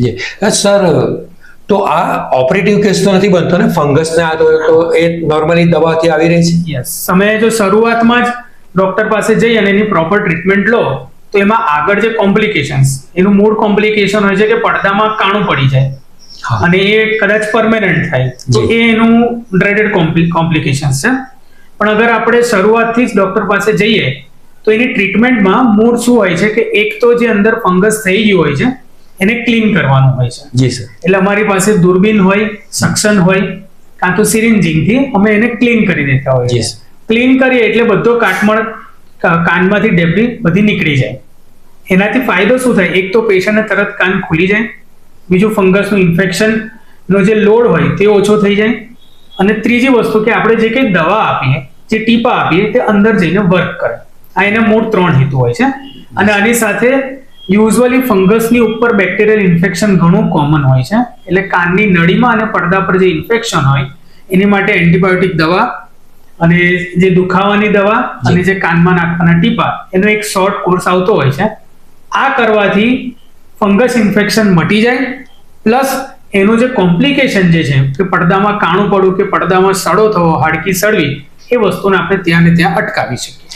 જી sir, તો આ operative case તો નથી બનતો ને? ફંગસને આ તો એ નોર્મલી દવાથી આવી રહી છે? યસ, તમે જો શરૂઆતમાં જ ડોક્ટર પાસે જઈ અને એની પ્રોપર ટ્રીટમેન્ટ લો તો એમાં આગળ જે કોમ્પ્લિકેશન્સ, એનું મૂળ કોમ્પ્લિકેશન હોય છે કે પડદામાં કાણું પડી જાય હા. અને એ કદાચ પરમેનન્ટ થાય તો જી. એ એનું ડ્રેડેડ કોમ્પ્લિકેશન્સ છે. પણ અગર આપણે શરૂઆતથી જ ડોક્ટર પાસે જઈએ તો એની ટ્રીટમેન્ટમાં મૂળ શું હોય છે કે એક તો જે અંદર ફંગસ થઈ ગયું હોય છે એને ક્લીન કરવાનું હોય છે. જી સર. એટલે અમારી પાસે દૂરબીન હોય, સક્શન હોય, કાં તો સિરિંજિંગથી અમે એને ક્લીન કરી દેતા હોઈએ જી છીએ. સર. ક્લીન કરીએ એટલે બધો કાટમાળ કાનમાંથી ડેબ્રી બધી નીકળી જાય. એનાથી ફાયદો શું થાય? એક તો પેશન્ટને તરત કાન ખુલી જાય, બીજું ફંગસનું ઇન્ફેક્શનનો જે લોડ હોય તે ઓછો થઈ જાય, અને ત્રીજી વસ્તુ કે આપણે જે કંઈ દવા આપીએ, જે ટીપા આપીએ તે અંદર જઈને વર્ક કરે. આ એના મૂળ 3 હેતુ હોય છે. અને આની સાથે યુઝ્યુઅલી ફંગસની ઉપર બેક્ટેરિયલ ઇન્ફેક્શન ઘણું કોમન હોય છે. એટલે કાનની નળીમાં અને પડદા પર જે ઇન્ફેક્શન હોય એની માટે એન્ટીબાયોટિક દવા અને જે દુખાવાની દવા અને જે કાનમાં નાખવાના ટીપા, એનો એક શોર્ટ કોર્સ આવતો હોય છે. આ કરવાથી ફંગસ ઇન્ફેક્શન મટી જાય, પ્લસ એનું જે કોમ્પ્લિકેશન જે છે કે પડદામાં કાણું પડવું કે પડદામાં સડો થવો, હાડકી સડવી, એ વસ્તુને આપણે ત્યાં ને ત્યાં અટકાવી શકીએ.